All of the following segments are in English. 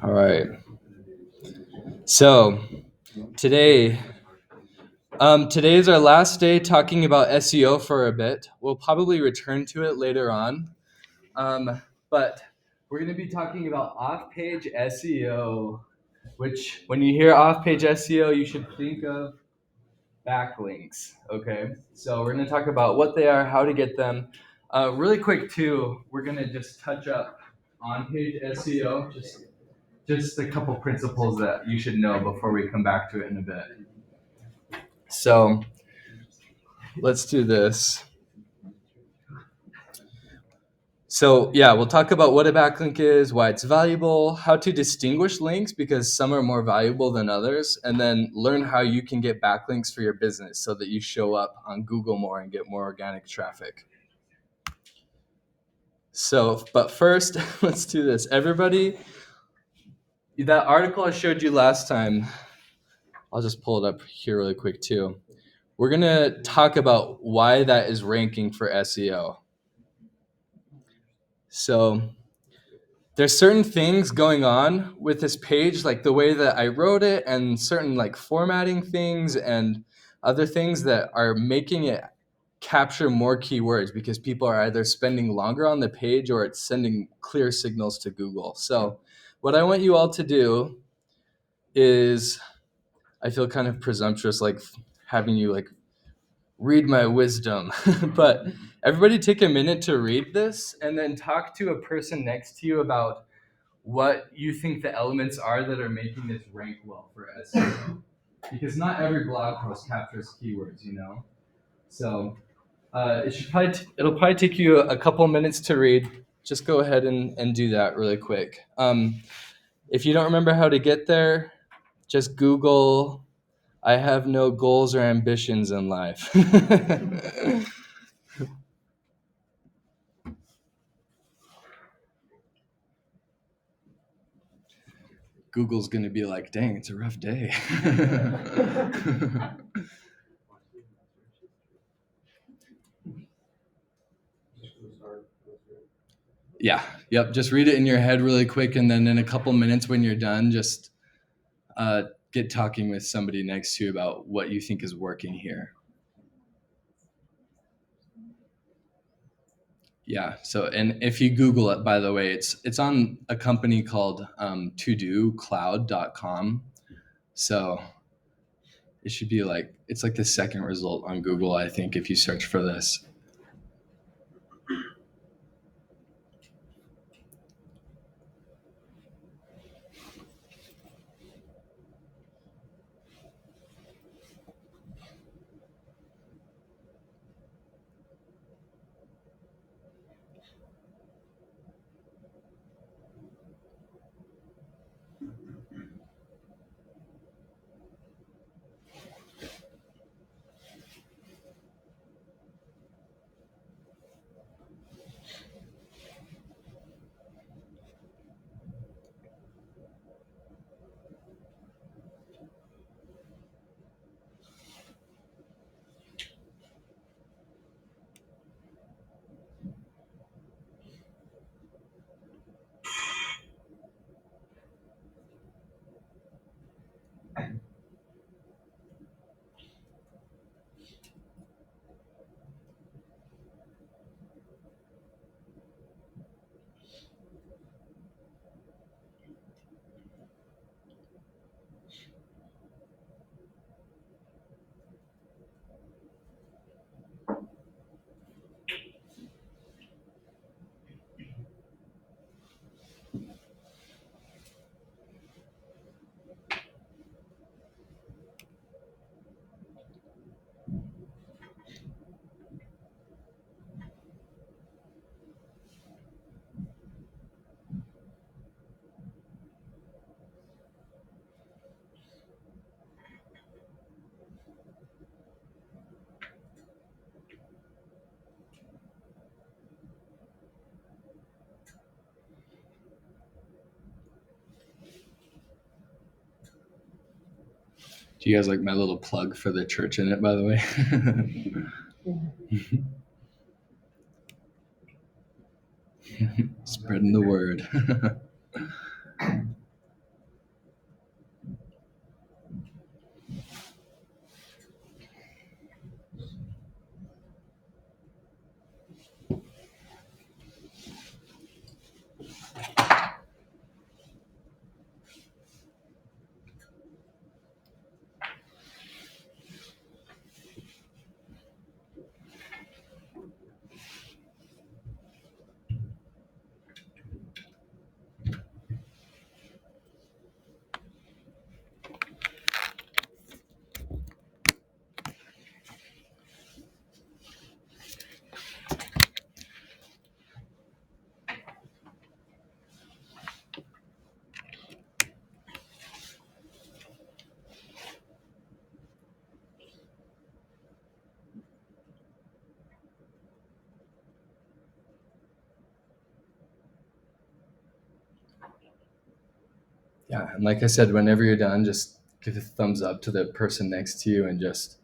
All right. So today, today is our last day talking about SEO for a bit. We'll probably return to it later on, but we're going to be talking about off-page SEO. Which, when you hear off-page SEO, you should think of backlinks. Okay, so we're going to talk about what they are, how to get them. Really quick too, we're going to just touch up on-page SEO. Just a couple principles that you should know before we come back to it in a bit. So let's do this. So yeah, we'll talk about what a backlink is, why it's valuable, how to distinguish links because some are more valuable than others, and then learn how you can get backlinks for your business so that you show up on Google more and get more organic traffic. So, but first, let's do this. Everybody, that article I showed you last time, I'll just pull it up here really quick too. We're going to talk about why that is ranking for SEO. So there's certain things going on with this page, like the way that I wrote it and certain like formatting things and other things that are making it capture more keywords because people are either spending longer on the page or it's sending clear signals to Google. So what I want you all to do is, I feel kind of presumptuous like having you like read my wisdom, but everybody take a minute to read this and then talk to a person next to you about what you think the elements are that are making this rank well for SEO. Because not every blog post captures keywords, you know? So it'll probably take you a couple minutes to read. Just go ahead and do that really quick. If you don't remember how to get there, just Google, I have no goals or ambitions in life. Google's going to be like, dang, it's a rough day. Yeah, yep. Just read it in your head really quick, and then in a couple minutes when you're done, just get talking with somebody next to you about what you think is working here. Yeah. So, and if you Google it, by the way, it's on a company called todocloud.com. So it should be like, it's like the second result on Google, I think, if you search for this. Do you guys like my little plug for the church in it, by the way? Spreading the word. Yeah, and like I said, whenever you're done, just give a thumbs up to the person next to you and just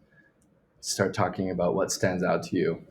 start talking about what stands out to you.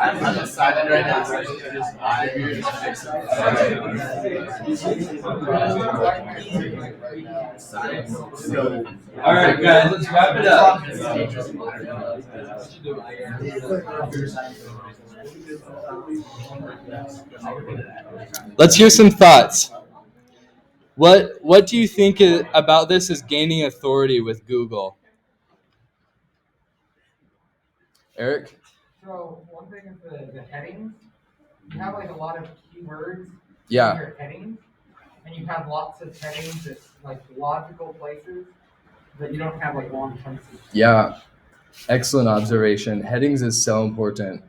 I'm excited right now. All right, guys, let's wrap it up. Let's hear some thoughts. What do you think about this is gaining authority with Google? Eric? So one thing is the headings. You have like a lot of keywords in Yeah. your headings, and you have lots of headings that's like logical places that you don't have like long sentences. Yeah. Excellent observation. Headings is so important.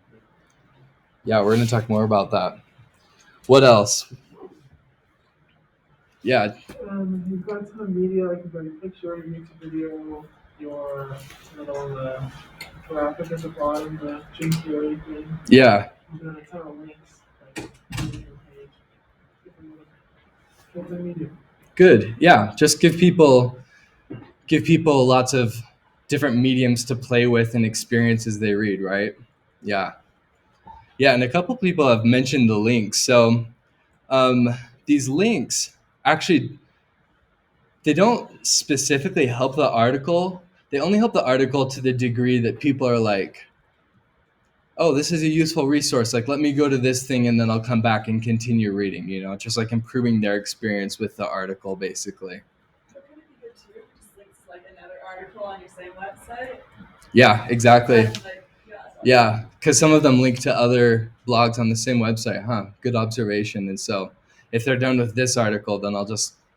Yeah, we're going to talk more about that. What else? Yeah. You've got a ton of media, like you've got your picture, your YouTube video, your little graphic at the bottom, the jinky or anything. Yeah. And then a ton of links, like on your page. Different media. Good. Yeah. Just give people lots of different mediums to play with and experiences they read, right? Yeah. Yeah, and a couple people have mentioned the links. So these links actually, they don't specifically help the article. They only help the article to the degree that people are like, oh, this is a useful resource. Like, let me go to this thing and then I'll come back and continue reading, just like improving their experience with the article, basically. So could it be good too? Just links like another article on your same website? Yeah, exactly. Yeah. Yeah, because some of them link to other blogs on the same website, huh? Good observation. And so if they're done with this article, then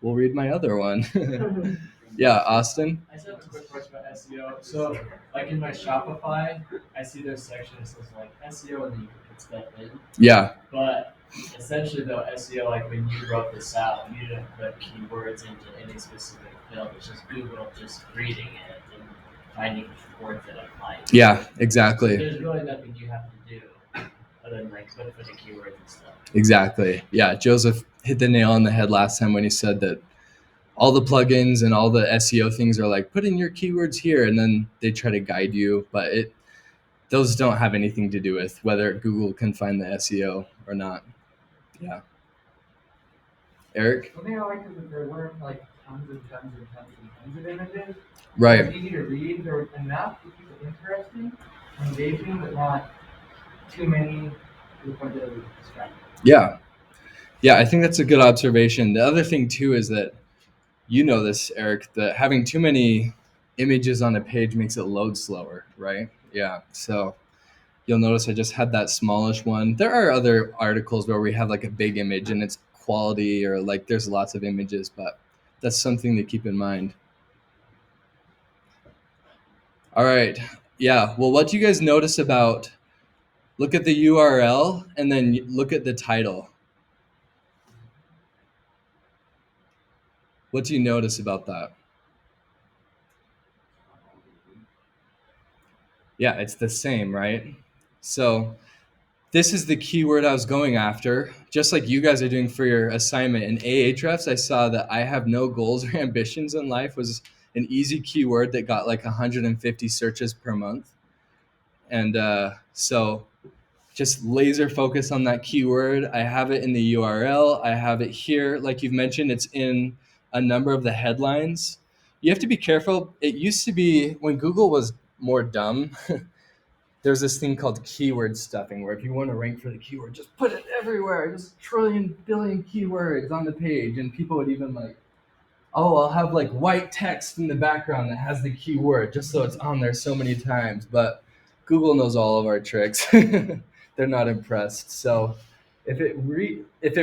we'll read my other one. Yeah, Austin? I just have a quick question about SEO. So, like in my Shopify, I see there's section that says like SEO and then you can put stuff in. Yeah. But essentially, though, SEO, like when you wrote this out, you didn't put keywords into any specific field. It's just Google just reading it and finding words that apply. Yeah, exactly. There's really nothing you have to do other than like put the keywords and stuff. Exactly. Yeah, Joseph hit the nail on the head last time when he said that all the plugins and all the SEO things are like, put in your keywords here, and then they try to guide you, but those don't have anything to do with whether Google can find the SEO or not. Yeah. Eric? One thing I like is that there weren't like tons and tons and tons and tons of images. Right. It was easy to read. There was enough to keep it interesting, engaging, but not too many to the point that it was distracting. Yeah. Yeah, I think that's a good observation. The other thing too is that this, Eric, that having too many images on a page makes it load slower, right? Yeah. So you'll notice I just had that smallish one. There are other articles where we have like a big image and it's quality or like there's lots of images, but that's something to keep in mind. All right. Yeah. Well, what do you guys notice about, look at the URL and then look at the title. What do you notice about that? Yeah, it's the same, right? So this is the keyword I was going after. Just like you guys are doing for your assignment in Ahrefs, I saw that I have no goals or ambitions in life was an easy keyword that got like 150 searches per month. And so just laser focus on that keyword. I have it in the URL. I have it here. Like you've mentioned, it's in a number of the headlines. You have to be careful. It used to be when Google was more dumb, there's this thing called keyword stuffing, where if you want to rank for the keyword, just put it everywhere, just trillion, billion keywords on the page. And people would even like, oh, I'll have like white text in the background that has the keyword just so it's on there so many times. But Google knows all of our tricks. They're not impressed. So if it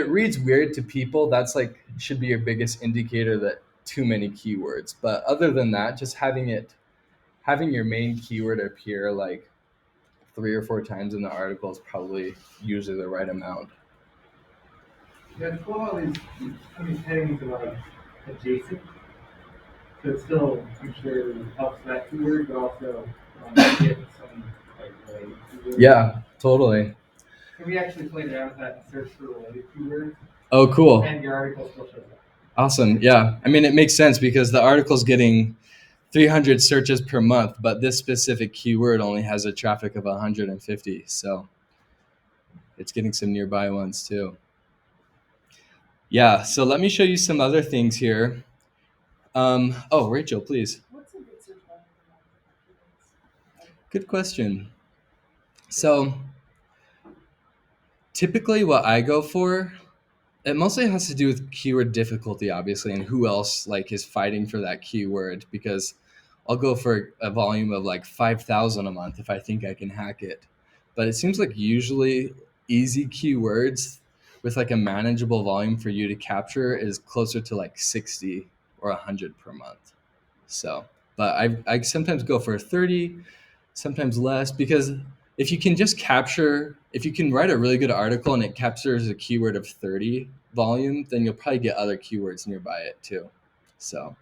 reads weird to people, that's like should be your biggest indicator that too many keywords. But other than that, just having your main keyword appear like 3 or 4 times in the article is probably usually the right amount. Yeah, it's cool how these headings are like adjacent. So it still, I'm sure, helps that keyword, but also get some like related keywords. Yeah, totally. And we actually played around with that and searched for related keywords, Oh, cool. and your article still shows up. Awesome. Yeah. I mean, it makes sense because the article's getting 300 searches per month, but this specific keyword only has a traffic of 150. So it's getting some nearby ones too. Yeah. So let me show you some other things here. Oh, Rachel, please. What's a good search volume for Good question. So typically what I go for, it mostly has to do with keyword difficulty, obviously, and who else like is fighting for that keyword, because I'll go for a volume of like 5,000 a month if I think I can hack it. But it seems like usually easy keywords with like a manageable volume for you to capture is closer to like 60 or 100 per month. So, but I sometimes go for 30, sometimes less, because if you can just capture, if you can write a really good article and it captures a keyword of 30 volume, then you'll probably get other keywords nearby it too. So,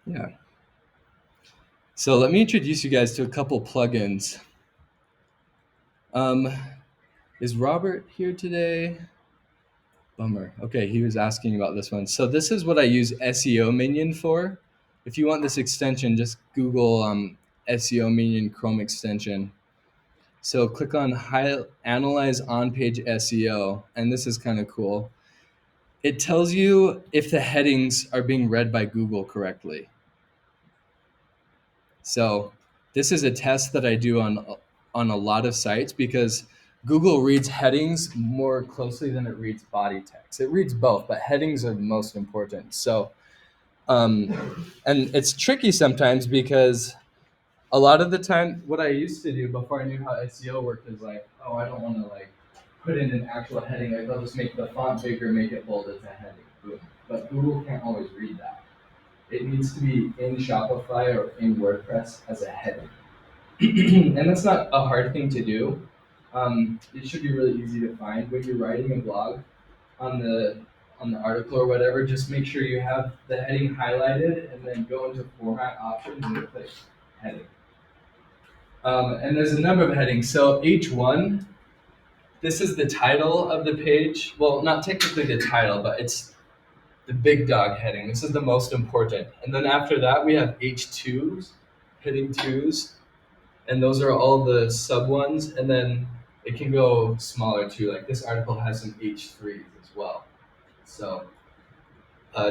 yeah. So let me introduce you guys to a couple plugins. Is Robert here today? Bummer. Okay, he was asking about this one. So this is what I use SEO Minion for. If you want this extension, just Google SEO Minion Chrome extension. So click on Analyze On-Page SEO, and this is kind of cool. It tells you if the headings are being read by Google correctly. So this is a test that I do on a lot of sites because Google reads headings more closely than it reads body text. It reads both, but headings are most important. So, and it's tricky sometimes because a lot of the time, what I used to do before I knew how SEO worked is like, oh, I don't want to like put in an actual heading. Like, I'll just make the font bigger, make it bold as a heading. Boom. But Google can't always read that. It needs to be in Shopify or in WordPress as a heading. And that's not a hard thing to do. It should be really easy to find when you're writing a blog on the article or whatever. Just make sure you have the heading highlighted and then go into format options and click heading. And there's a number of headings. So H1, this is the title of the page. Well, not technically the title, but it's the big dog heading. This is the most important. And then after that, we have H2s, heading 2s. And those are all the sub ones. And then it can go smaller too. Like this article has some H3s as well. So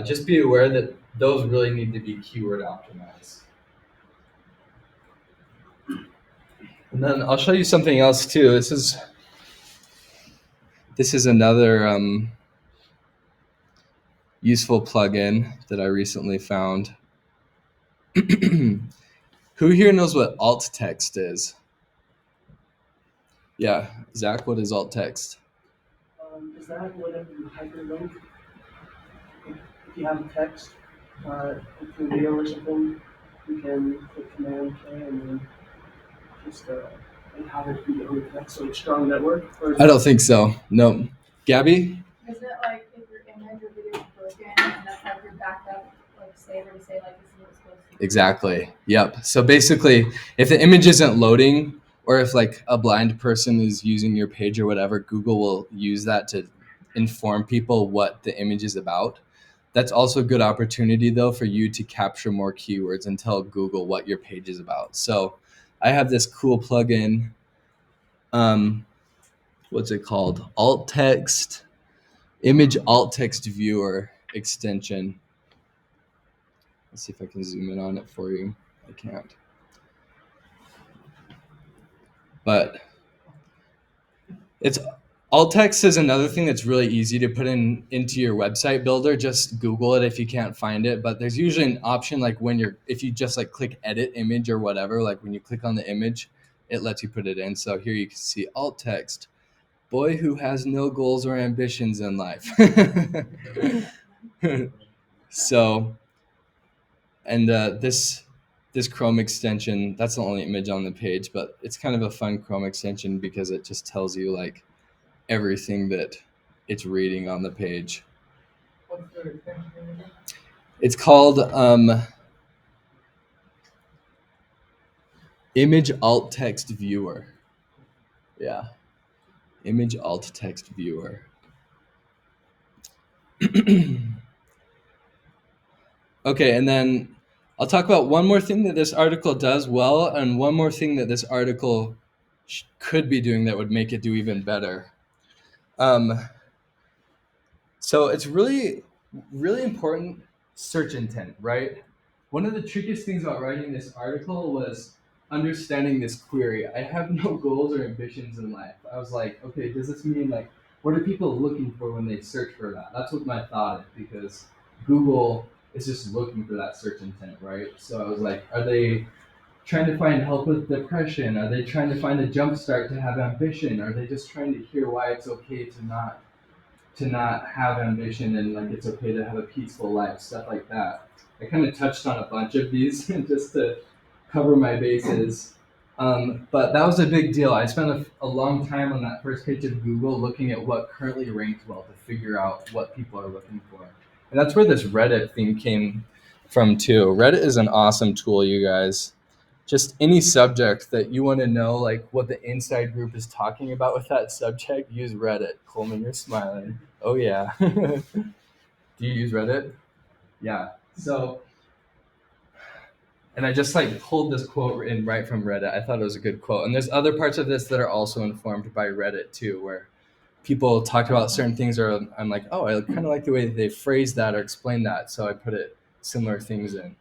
just be aware that those really need to be keyword optimized. And then I'll show you something else too. This is another useful plugin that I recently found. Who here knows what alt text is? Yeah, Zach, what is alt text? Is that whenever you hyperlink, if you have text, into a video or something, you can click Command K and then just and have it be over text, so it's strong network? Or is I don't think so. No. Gabby? Is it like if your image or video is broken and that's like your backup, like saver to say like this is what it's supposed to be? Exactly. Yep. So basically, if the image isn't loading, or if like a blind person is using your page or whatever, Google will use that to inform people what the image is about. That's also a good opportunity though for you to capture more keywords and tell Google what your page is about. So I have this cool plugin. What's it called? Alt text, image alt text viewer extension. Let's see if I can zoom in on it for you. I can't. But it's alt text is another thing that's really easy to put into your website builder. Just Google it if you can't find it. But there's usually an option like if you just like click edit image or whatever, like when you click on the image, it lets you put it in. So here you can see alt text. Boy who has no goals or ambitions in life. So, and this Chrome extension, that's the only image on the page, but it's kind of a fun Chrome extension because it just tells you like everything that it's reading on the page. What's the extension name again? It's called Image Alt Text Viewer. Yeah, Image Alt Text Viewer. Okay, and then I'll talk about one more thing that this article does well, and one more thing that this article could be doing that would make it do even better. So it's really, really important search intent, right? One of the trickiest things about writing this article was understanding this query. I have no goals or ambitions in life. I was like, okay, does this mean like, what are people looking for when they search for that? That's what my thought is, because Google is just looking for that search intent, right? So I was like, are they trying to find help with depression? Are they trying to find a jump start to have ambition? Are they just trying to hear why it's okay to not have ambition and like it's okay to have a peaceful life, stuff like that. I kind of touched on a bunch of these just to cover my bases. But that was a big deal. I spent a long time on that first page of Google looking at what currently ranked well to figure out what people are looking for. And that's where this Reddit thing came from too. Reddit is an awesome tool, you guys. Just any subject that you want to know, like what the inside group is talking about with that subject, use Reddit. Coleman, you're smiling. Oh yeah. Do you use Reddit? Yeah. So, and I just like pulled this quote in right from Reddit. I thought it was a good quote. And there's other parts of this that are also informed by Reddit too, where people talk about certain things, or I'm like, oh, I kind of like the way they phrase that or explain that. So I put similar things in.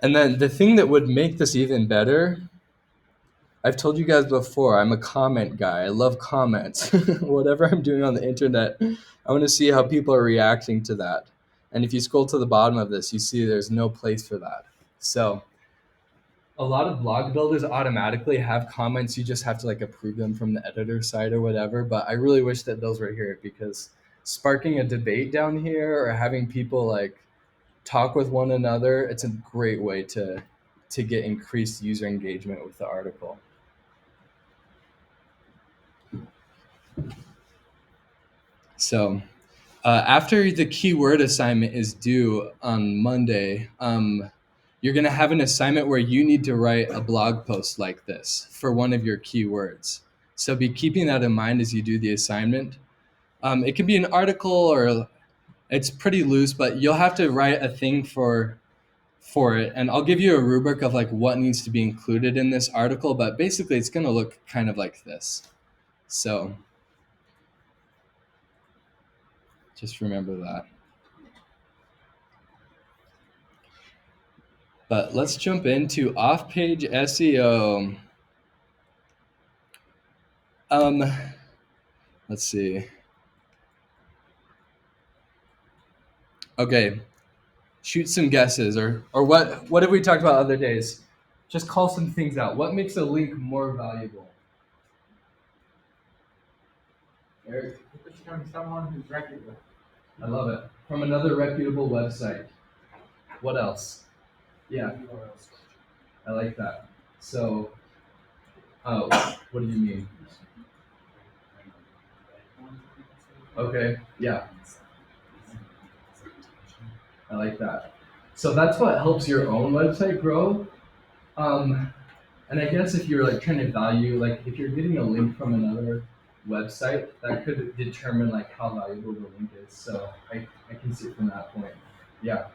And then the thing that would make this even better, I've told you guys before, I'm a comment guy. I love comments. Whatever I'm doing on the internet, I want to see how people are reacting to that. And if you scroll to the bottom of this, you see there's no place for that. So a lot of blog builders automatically have comments. You just have to like approve them from the editor side or whatever. But I really wish that those were here, because sparking a debate down here or having people like talk with one another, it's a great way to get increased user engagement with the article. So after the keyword assignment is due on Monday, you're going to have an assignment where you need to write a blog post like this for one of your keywords. So be keeping that in mind as you do the assignment. It can be an article, or it's pretty loose, but you'll have to write a thing for it. And I'll give you a rubric of like what needs to be included in this article, but basically it's going to look kind of like this. So just remember that. But let's jump into off-page SEO. Let's see. Okay, shoot some guesses, or what have we talked about other days? Just call some things out. What makes a link more valuable? Eric? It's from someone who's reputable. I love it. From another reputable website. What else? Yeah, I like that. So, oh, what do you mean? Okay, yeah, I like that. So that's what helps your own website grow. And I guess if you're like trying to value, like if you're getting a link from another website, that could determine like how valuable the link is. So I can see it from that point. Yeah.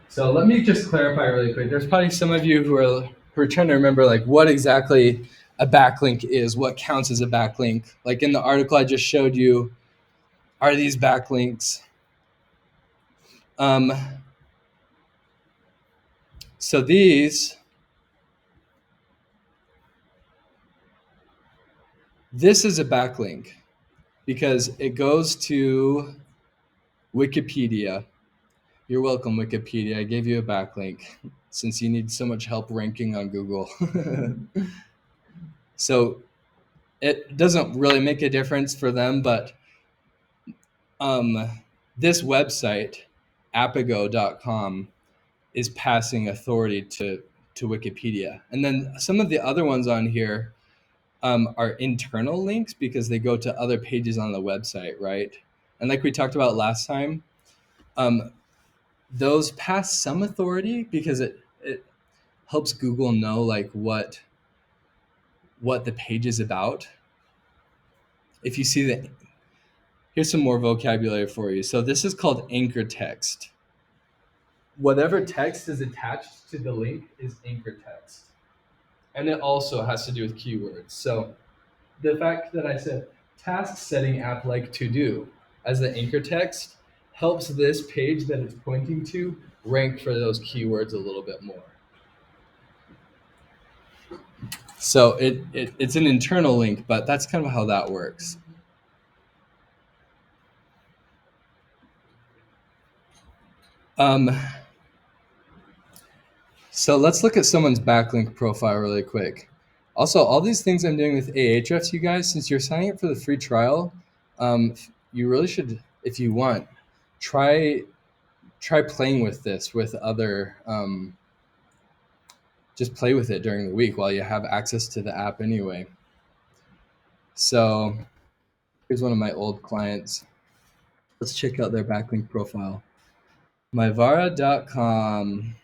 So let me just clarify really quick. There's probably some of you who are trying to remember like what exactly a backlink is, what counts as a backlink. Like in the article I just showed you, are these backlinks? So this is a backlink because it goes to Wikipedia. You're welcome, Wikipedia. I gave you a backlink since you need so much help ranking on Google. So it doesn't really make a difference for them, but this website, apigo.com, is passing authority to Wikipedia. And then some of the other ones on here are internal links because they go to other pages on the website, right? And like we talked about last time, those pass some authority because it helps Google know like what the page is about. If you see that, here's some more vocabulary for you. So this is called anchor text. Whatever text is attached to the link is anchor text. And it also has to do with keywords. So the fact that I said task setting app like to do as the anchor text helps this page that it's pointing to rank for those keywords a little bit more. So it's an internal link, but that's kind of how that works. So let's look at someone's backlink profile really quick. Also, all these things I'm doing with Ahrefs, you guys, since you're signing up for the free trial, you really should, if you want, try playing with this with other, just play with it during the week while you have access to the app anyway. So here's one of my old clients. Let's check out their backlink profile. Myvara.com.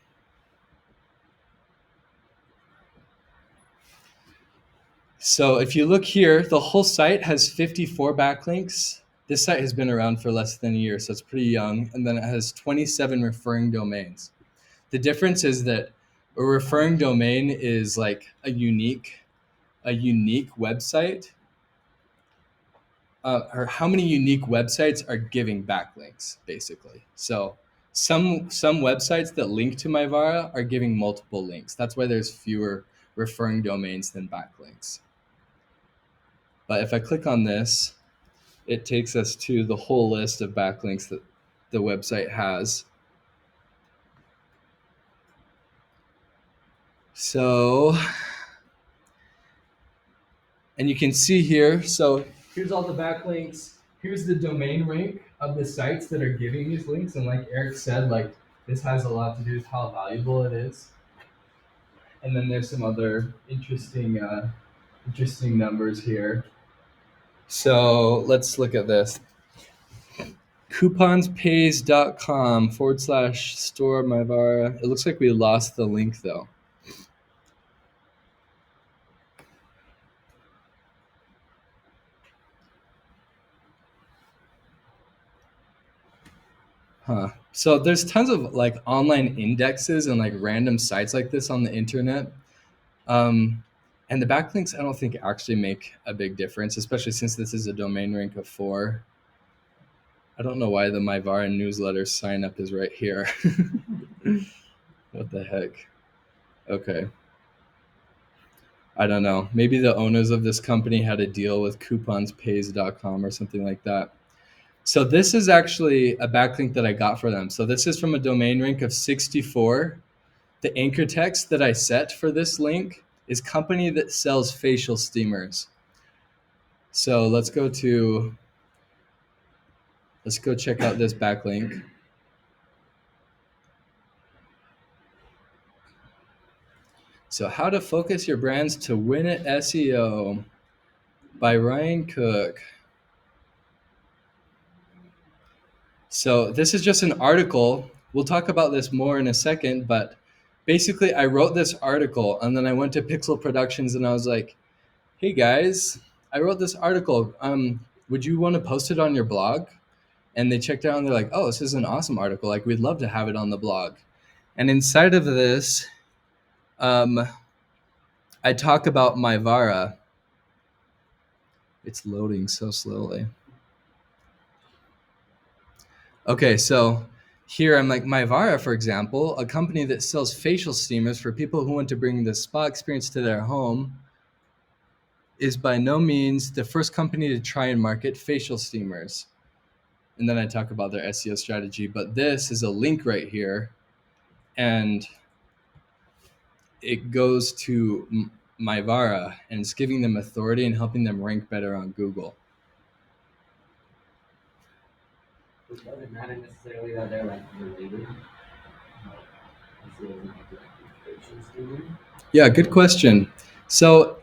So if you look here, the whole site has 54 backlinks. This site has been around for less than a year, so it's pretty young. And then it has 27 referring domains. The difference is that a referring domain is like a unique website. Or how many unique websites are giving backlinks, basically. So some websites that link to Myvara are giving multiple links. That's why there's fewer referring domains than backlinks. But if I click on this, it takes us to the whole list of backlinks that the website has. So, and you can see here, so here's all the backlinks. Here's the domain rank of the sites that are giving these links. And like Eric said, like this has a lot to do with how valuable it is. And then there's some other interesting numbers here. So let's look at this. Couponspays.com/store Myvara. It looks like we lost the link though. Huh. So there's tons of like online indexes and like random sites like this on the internet. And the backlinks, I don't think actually make a big difference, especially since this is a domain rank of 4. I don't know why the Myvara newsletter sign up is right here. What the heck? Okay. I don't know. Maybe the owners of this company had a deal with couponspays.com or something like that. So this is actually a backlink that I got for them. So this is from a domain rank of 64. The anchor text that I set for this link is company that sells facial steamers. So let's go check out this backlink. So how to focus your brands to win at SEO by Ryan Cook. So this is just an article. We'll talk about this more in a second, but basically I wrote this article and then I went to Pixel Productions and I was like, hey guys, I wrote this article. Would you want to post it on your blog? And they checked out and they're like, oh, this is an awesome article. Like we'd love to have it on the blog. And inside of this, I talk about Myvara. It's loading so slowly. Okay, so here I'm like, Myvara, for example, a company that sells facial steamers for people who want to bring the spa experience to their home, is by no means the first company to try and market facial steamers. And then I talk about their SEO strategy, but this is a link right here, and it goes to Myvara, and it's giving them authority and helping them rank better on Google. It doesn't matter necessarily that they're like related. Yeah, good question. So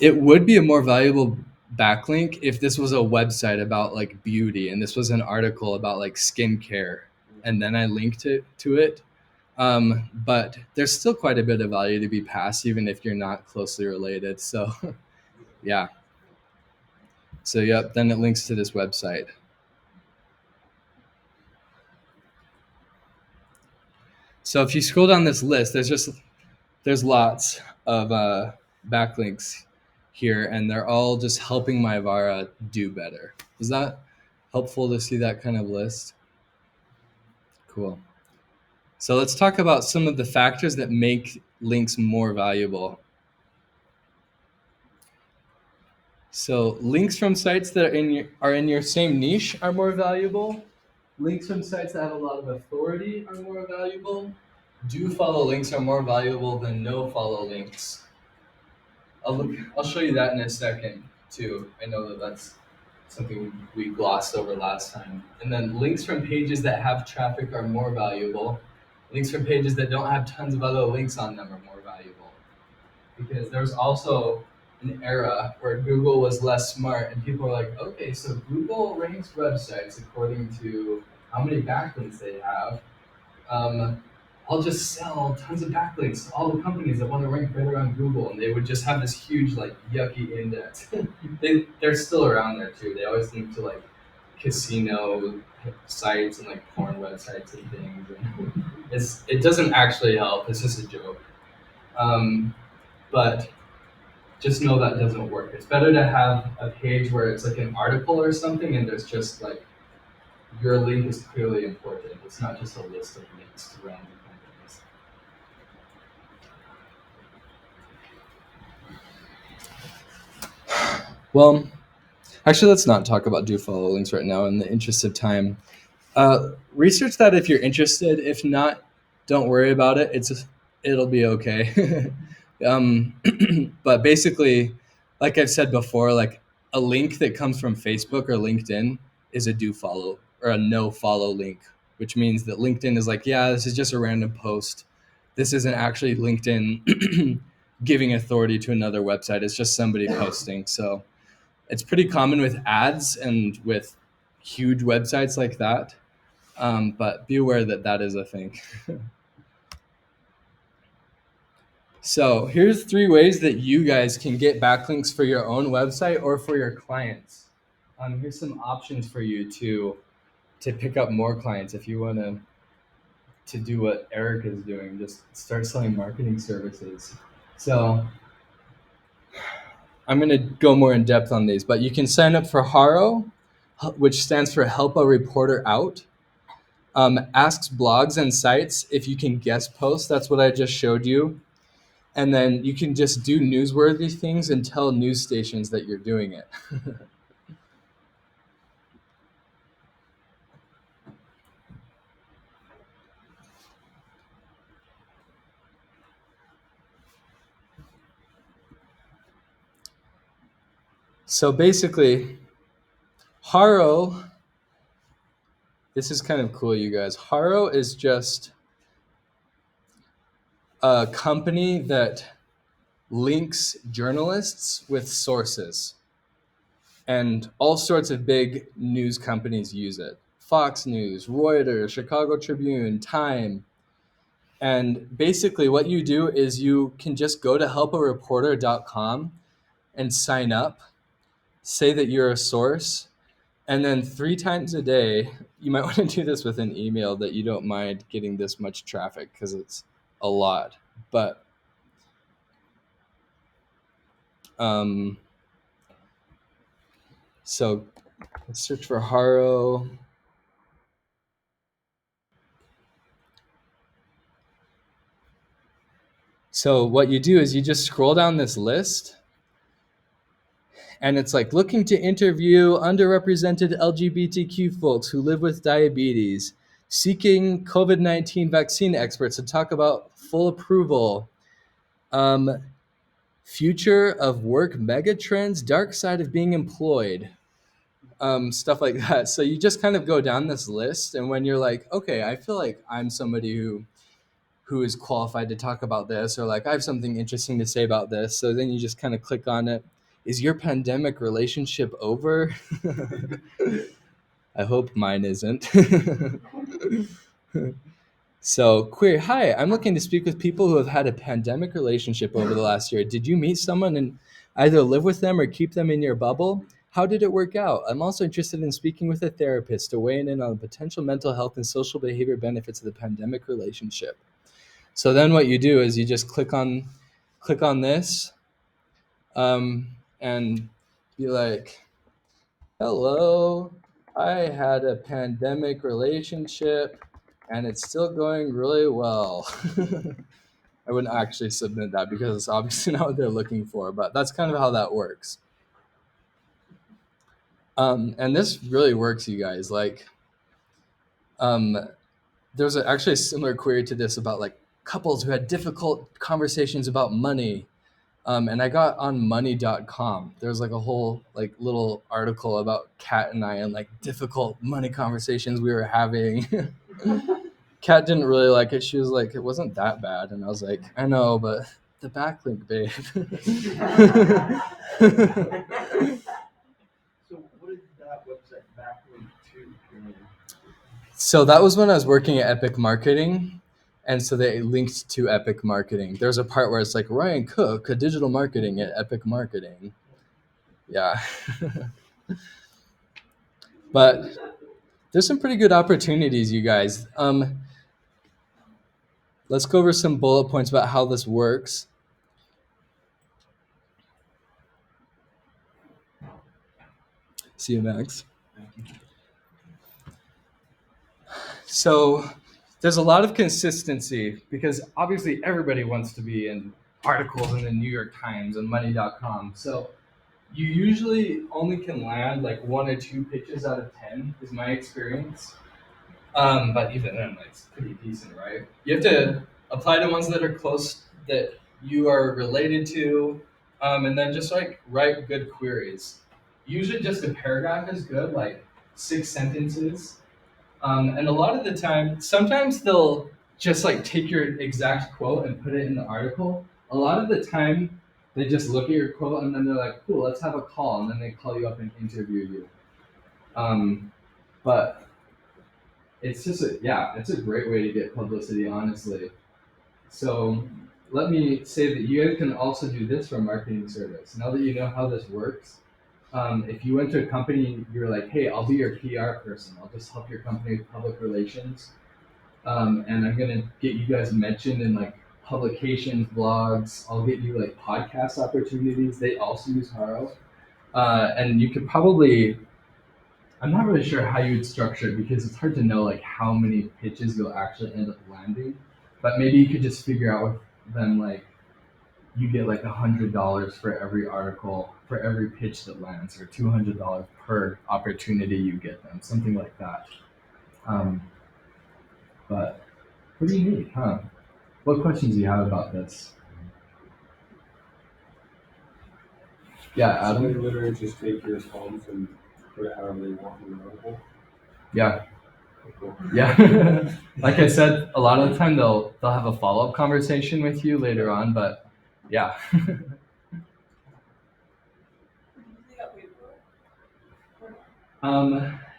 it would be a more valuable backlink if this was a website about like beauty and this was an article about like skincare and then I linked it to it. But there's still quite a bit of value to be passed even if you're not closely related. So yeah. So yep, then it links to this website. So if you scroll down this list, there's lots of backlinks here, and they're all just helping my Vara do better. Is that helpful to see that kind of list? Cool. So let's talk about some of the factors that make links more valuable. So links from sites that are in your same niche are more valuable. Links from sites that have a lot of authority are more valuable. Do follow links are more valuable than no follow links. I'll show you that in a second too. I know that that's something we glossed over last time. And then links from pages that have traffic are more valuable. Links from pages that don't have tons of other links on them are more valuable. Because there's also an era where Google was less smart and people are like, okay, so Google ranks websites according to how many backlinks they have. I'll just sell tons of backlinks to all the companies that want to rank better on Google, and they would just have this huge like yucky index. They're still around there too. They always link to like casino sites and like porn websites and things. And it doesn't actually help. It's just a joke. But just know that doesn't work. It's better to have a page where it's like an article or something, and there's just like your link is clearly important. It's not just a list of links to random companies. Well, actually, let's not talk about do follow links right now in the interest of time. Research that if you're interested. If not, don't worry about it. It'll be okay. But basically, like I've said before, like a link that comes from Facebook or LinkedIn is a do follow or a no follow link, which means that LinkedIn is like, yeah, this is just a random post. This isn't actually LinkedIn giving authority to another website. It's just somebody posting. So it's pretty common with ads and with huge websites like that. But be aware that that is a thing. So here's 3 ways that you guys can get backlinks for your own website or for your clients. Here's some options for you to pick up more clients if you want to do what Eric is doing, just start selling marketing services. So I'm going to go more in depth on these, but you can sign up for Haro, which stands for Help a Reporter Out. Asks blogs and sites if you can guest post. That's what I just showed you. And then you can just do newsworthy things and tell news stations that you're doing it. So basically, Haro, this is kind of cool, you guys. Haro is just a company that links journalists with sources. And all sorts of big news companies use it. Fox News, Reuters, Chicago Tribune, Time. And basically what you do is you can just go to helpareporter.com and sign up, say that you're a source, and then 3 times a day, you might want to do this with an email that you don't mind getting this much traffic because it's a lot. But so let's search for Haro. So what you do is you just scroll down this list, and it's like looking to interview underrepresented LGBTQ folks who live with diabetes, seeking COVID-19 vaccine experts to talk about full approval, future of work megatrends, dark side of being employed, stuff like that. So you just kind of go down this list, and when you're like, okay, I feel like I'm somebody who is qualified to talk about this, or like I have something interesting to say about this. So then you just kind of click on it. is your pandemic relationship over? I hope mine isn't. So, query, hi, I'm looking to speak with people who have had a pandemic relationship over the last year. Did you meet someone and either live with them or keep them in your bubble? How did it work out? I'm also interested in speaking with a therapist to weigh in on the potential mental health and social behavior benefits of the pandemic relationship. So then what you do is you just click on this, and be like, hello, I had a pandemic relationship and it's still going really well. I wouldn't actually submit that because it's obviously not what they're looking for, but that's kind of how that works. And this really works, you guys. Like, there's actually a similar query to this about like couples who had difficult conversations about money. And I got on money.com. There's like a whole like little article about Kat and I and like difficult money conversations we were having. Kat didn't really like it. She was like, it wasn't that bad. And I was like, I know, but the backlink, babe. So what is that website backlink to? So that was when I was working at Epic Marketing. And so they linked to Epic Marketing. There's a part where it's like Ryan Cook, a digital marketing at Epic Marketing. Yeah. But there's some pretty good opportunities, you guys. Let's go over some bullet points about how this works. See you, Max. So there's a lot of consistency because obviously everybody wants to be in articles in the New York Times and money.com. So you usually only can land like 1 or 2 pitches out of 10 is my experience. But even then, like, it's pretty decent, right? You have to apply to ones that are close, that you are related to, and then just like write good queries. Usually just a paragraph is good, like 6 sentences. And a lot of the time, sometimes they'll just like take your exact quote and put it in the article. A lot of the time, they just look at your quote and then they're like, cool, let's have a call. And then they call you up and interview you. But it's just it's a great way to get publicity, honestly. So let me say that you guys can also do this for marketing service. Now that you know how this works, if you went to a company, you're like, hey, I'll be your PR person. I'll just help your company with public relations. And I'm gonna get you guys mentioned in like publications, blogs. I'll get you like podcast opportunities. They also use Haro. And you could probably, I'm not really sure how you would structure it because it's hard to know like how many pitches you'll actually end up landing. But maybe you could just figure out with them like you get like $100 for every article, for every pitch that lands, or $200 per opportunity you get them, something like that. But pretty neat, huh? What questions do you have about this? Yeah, So they Adam? literally just take your response and put it however they want in the article. Yeah. Cool. Yeah. Like I said, a lot of the time they'll have a follow-up conversation with you later on, but yeah.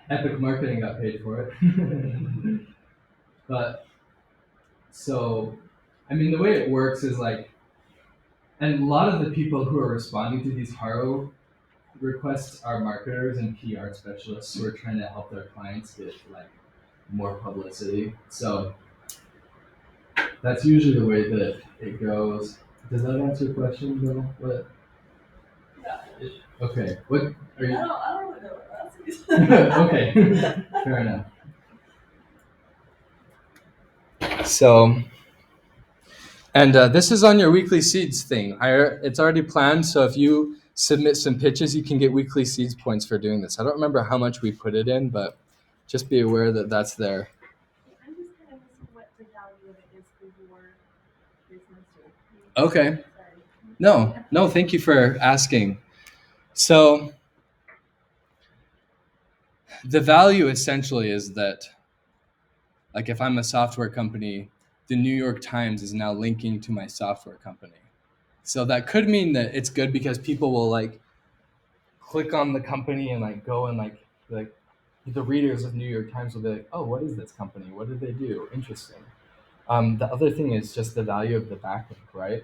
Epic Marketing got paid for it. But so, I mean, the way it works is like, and a lot of the people who are responding to these Haro requests are marketers and PR specialists who are trying to help their clients get like more publicity. So that's usually the way that it goes. Does that answer your question, Bill? What? Yeah. Okay. What are you? I don't really know what that's. Okay. Fair enough. So, and this is on your weekly seeds thing. It's already planned. So if you submit some pitches, you can get weekly seeds points for doing this. I don't remember how much we put it in, but just be aware that that's there. I'm just kind of missing what the value of it is for your business or. Okay. Sorry. No, thank you for asking. So the value essentially is that, like, if I'm a software company, the New York Times is now linking to my software company. So that could mean that it's good because people will like click on the company and like go and like the readers of New York Times will be like, oh, what is this company? What do they do? Interesting. The other thing is just the value of the backlink, right?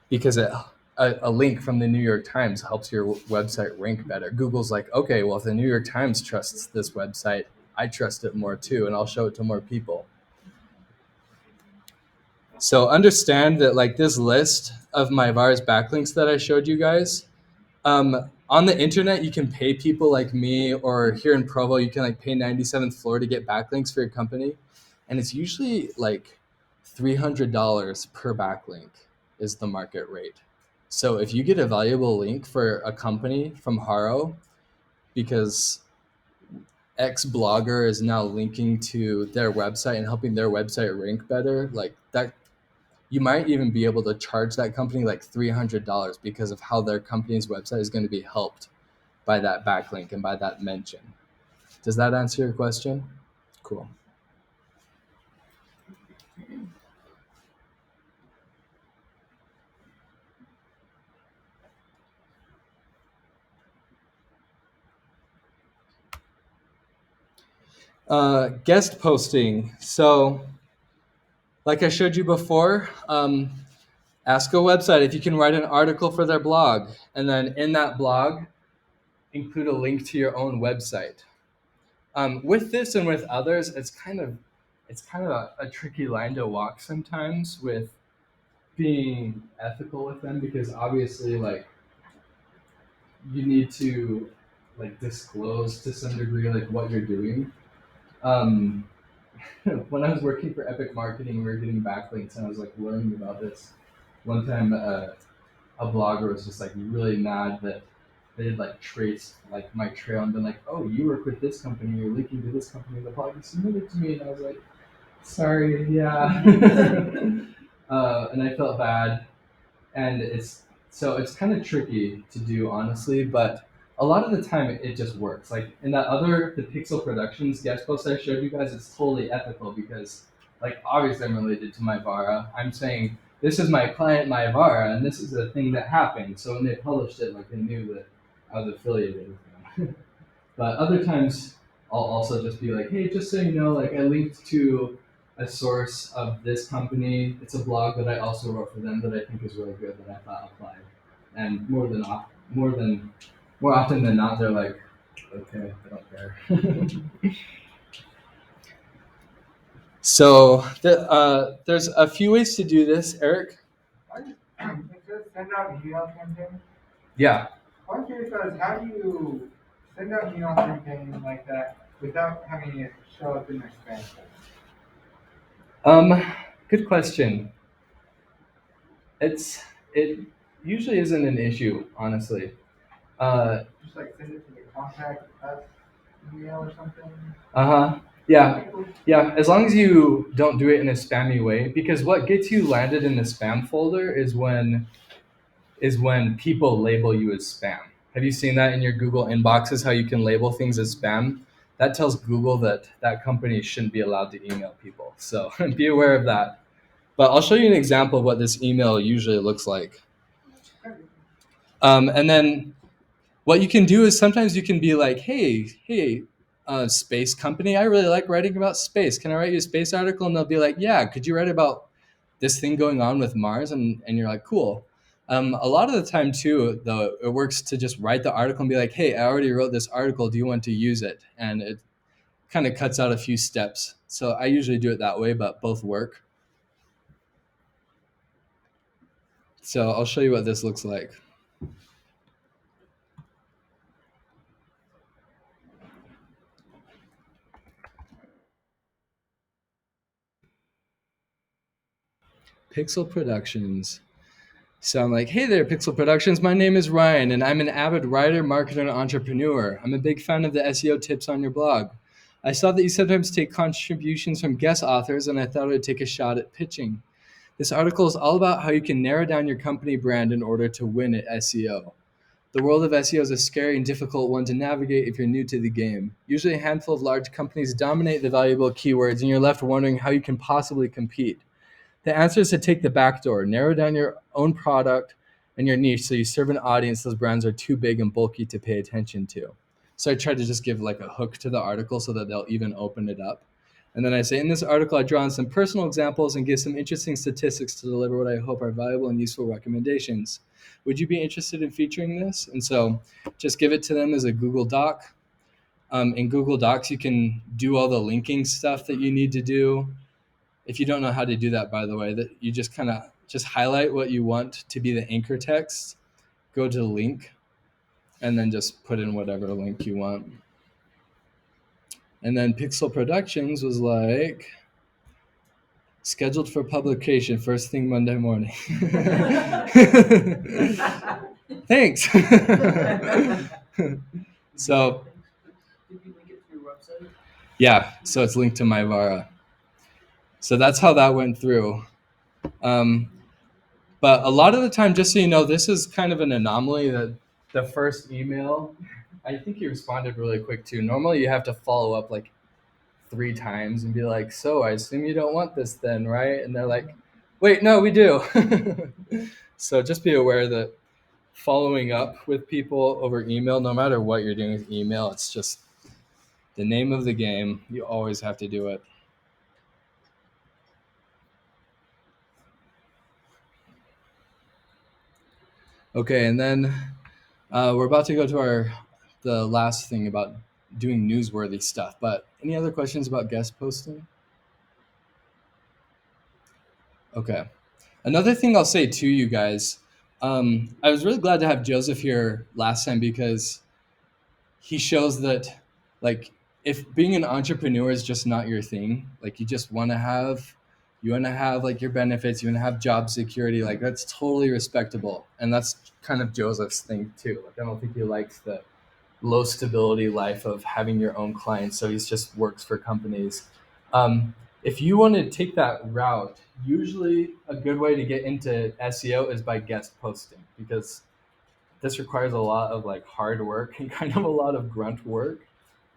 Because a link from the New York Times helps your website rank better. Google's like, okay, well, if the New York Times trusts this website, I trust it more too, and I'll show it to more people. So understand that like this list of my VAR's backlinks that I showed you guys, on the internet, you can pay people like me, or here in Provo, you can like pay 97th Floor to get backlinks for your company. And it's usually like $300 per backlink is the market rate. So if you get a valuable link for a company from Haro, because X blogger is now linking to their website and helping their website rank better, like that, you might even be able to charge that company like $300 because of how their company's website is going to be helped by that backlink and by that mention. Does that answer your question? Cool. Guest posting. So, like I showed you before, ask a website if you can write an article for their blog, and then in that blog, include a link to your own website. With this and with others, it's kind of a tricky line to walk sometimes with being ethical with them, because obviously, like, you need to like disclose to some degree like what you're doing. When I was working for Epic Marketing, we were getting backlinks, and I was like learning about this. One time, a blogger was just like really mad that they had like traced like my trail and been like, "Oh, you work with this company, you're linking to this company." The blog submitted it to me, and I was like, "Sorry, yeah," and I felt bad, and it's kind of tricky to do, honestly, but a lot of the time it just works. Like in the Pixel Productions guest post I showed you guys, it's totally ethical because like obviously I'm related to Myvara. I'm saying this is my client Myvara and this is the thing that happened. So when they published it, like they knew that I was affiliated with them. But other times I'll also just be like, hey, just so you know, like I linked to a source of this company. It's a blog that I also wrote for them that I think is really good that I thought applied. And more often than not, they're like, okay, I don't care. So there's a few ways to do this, Eric. It says send out an email campaign. Yeah. I'm curious as how do you send out an email campaign like that without having it show up in their spam folder? Good question. It usually isn't an issue, honestly. Just like send it to the contact us email or something. Yeah. Yeah. As long as you don't do it in a spammy way, because what gets you landed in the spam folder is when people label you as spam. Have you seen that in your Google inboxes? How you can label things as spam? That tells Google that company shouldn't be allowed to email people. So be aware of that. But I'll show you an example of what this email usually looks like. And then what you can do is sometimes you can be like, hey, space company, I really like writing about space. Can I write you a space article? And they'll be like, yeah, could you write about this thing going on with Mars? And you're like, cool. A lot of the time too, though, it works to just write the article and be like, hey, I already wrote this article. Do you want to use it? And it kind of cuts out a few steps. So I usually do it that way, but both work. So I'll show you what this looks like. Pixel Productions. So I'm like, hey there, Pixel Productions. My name is Ryan, and I'm an avid writer, marketer, and entrepreneur. I'm a big fan of the SEO tips on your blog. I saw that you sometimes take contributions from guest authors, and I thought I'd take a shot at pitching. This article is all about how you can narrow down your company brand in order to win at SEO. The world of SEO is a scary and difficult one to navigate if you're new to the game. Usually a handful of large companies dominate the valuable keywords, and you're left wondering how you can possibly compete. The answer is to take the back door, narrow down your own product, and your niche. So you serve an audience those brands are too big and bulky to pay attention to. So I tried to just give like a hook to the article so that they'll even open it up. And then I say, in this article, I draw on some personal examples and give some interesting statistics to deliver what I hope are valuable and useful recommendations. Would you be interested in featuring this? And so just give it to them as a Google Doc. In Google Docs, you can do all the linking stuff that you need to do. If you don't know how to do that, by the way, that you just kind of just highlight what you want to be the anchor text, go to the link, and then just put in whatever link you want. And then Pixel Productions was like, scheduled for publication first thing Monday morning. Thanks. So, Did you link it to your website? yeah, so it's linked to my Vara. So that's how that went through. But a lot of the time, just so you know, this is kind of an anomaly that the first email, I think he responded really quick too. Normally you have to follow up like 3 times and be like, so I assume you don't want this then, right? And they're like, wait, no, we do. So just be aware that following up with people over email, no matter what you're doing with email, it's just the name of the game. You always have to do it. Okay, and then we're about to go to the last thing about doing newsworthy stuff. But any other questions about guest posting? Okay. Another thing I'll say to you guys, I was really glad to have Joseph here last time because he shows that, like, if being an entrepreneur is just not your thing, like you want to have like your benefits, you want to have job security, like that's totally respectable. And that's kind of Joseph's thing too. Like, I don't think he likes the low stability life of having your own clients. So he's just works for companies. If you want to take that route, usually a good way to get into SEO is by guest posting, because this requires a lot of like hard work and kind of a lot of grunt work.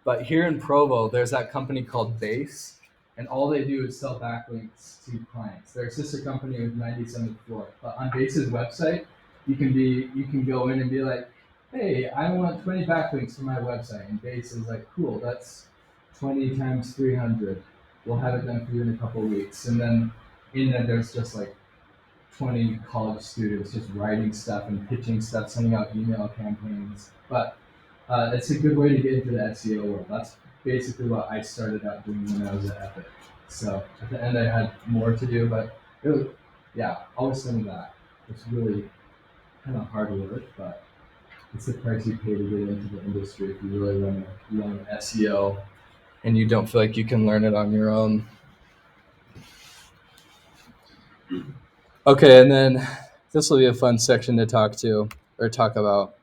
But here in Provo, there's that company called Base, and all they do is sell backlinks to clients. They're a sister company with 97th floor. But on Base's website, you can go in and be like, hey, I want 20 backlinks for my website. And Base is like, cool, that's 20 times 300. We'll have it done for you in a couple of weeks. And then in there, there's just like 20 college students just writing stuff and pitching stuff, sending out email campaigns. But it's a good way to get into the SEO world. That's basically what I started out doing when I was at Epic. So at the end, I had more to do, but it was, yeah, always some of that. It's really kind of hard work, but it's the price you pay to get into the industry if you really want to learn SEO and you don't feel like you can learn it on your own. Okay, and then this will be a fun section to talk about.